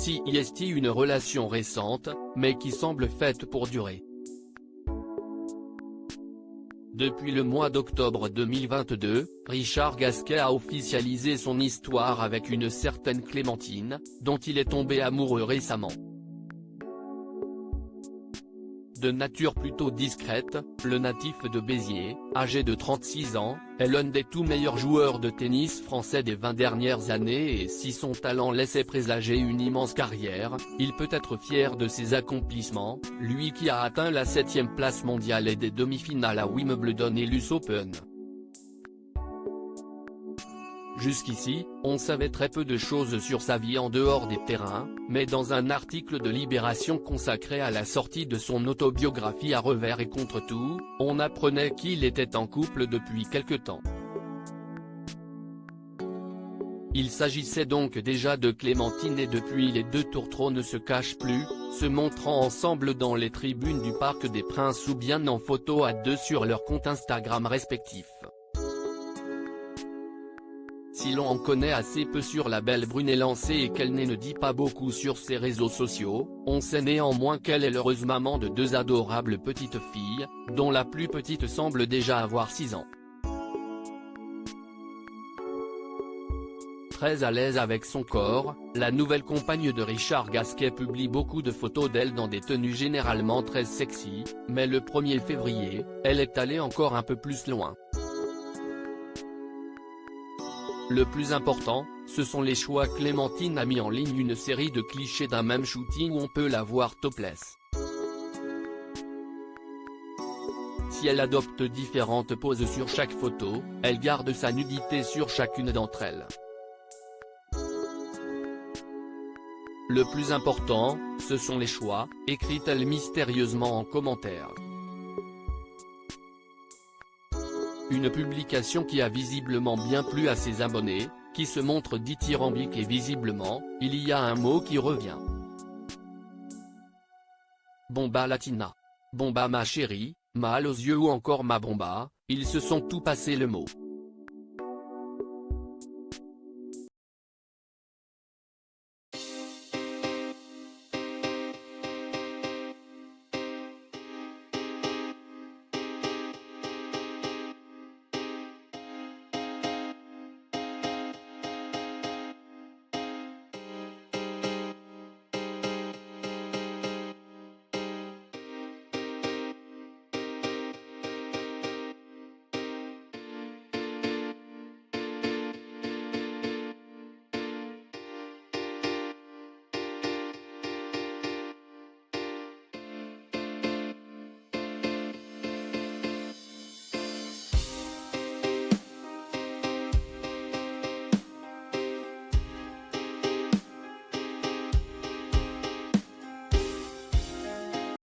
C'est une relation récente, mais qui semble faite pour durer. Depuis le mois d'octobre 2022, Richard Gasquet a officialisé son histoire avec une certaine Clémentine, dont il est tombé amoureux récemment. De nature plutôt discrète, le natif de Béziers, âgé de 36 ans, est l'un des tout meilleurs joueurs de tennis français des 20 dernières années et si son talent laissait présager une immense carrière, il peut être fier de ses accomplissements, lui qui a atteint la 7e place mondiale et des demi-finales à Wimbledon et l'US Open. Jusqu'ici, on savait très peu de choses sur sa vie en dehors des terrains, mais dans un article de Libération consacré à la sortie de son autobiographie À revers et contre tout, on apprenait qu'il était en couple depuis quelque temps. Il s'agissait donc déjà de Clémentine et depuis les deux tourtereaux ne se cachent plus, se montrant ensemble dans les tribunes du Parc des Princes ou bien en photo à deux sur leurs comptes Instagram respectifs. Si l'on en connaît assez peu sur la belle brune élancée et qu'elle ne dit pas beaucoup sur ses réseaux sociaux, on sait néanmoins qu'elle est l'heureuse maman de deux adorables petites filles, dont la plus petite semble déjà avoir 6 ans. Très à l'aise avec son corps, la nouvelle compagne de Richard Gasquet publie beaucoup de photos d'elle dans des tenues généralement très sexy, mais le 1er février, elle est allée encore un peu plus loin. Le plus important, ce sont les choix. Clémentine a mis en ligne une série de clichés d'un même shooting où on peut la voir topless. Si elle adopte différentes poses sur chaque photo, elle garde sa nudité sur chacune d'entre elles. Le plus important, ce sont les choix, écrit-elle mystérieusement en commentaire. Une publication qui a visiblement bien plu à ses abonnés, qui se montre dithyrambique et visiblement, il y a un mot qui revient. Bomba latina. Bomba ma chérie, mal aux yeux ou encore ma bomba, ils se sont tout passé le mot.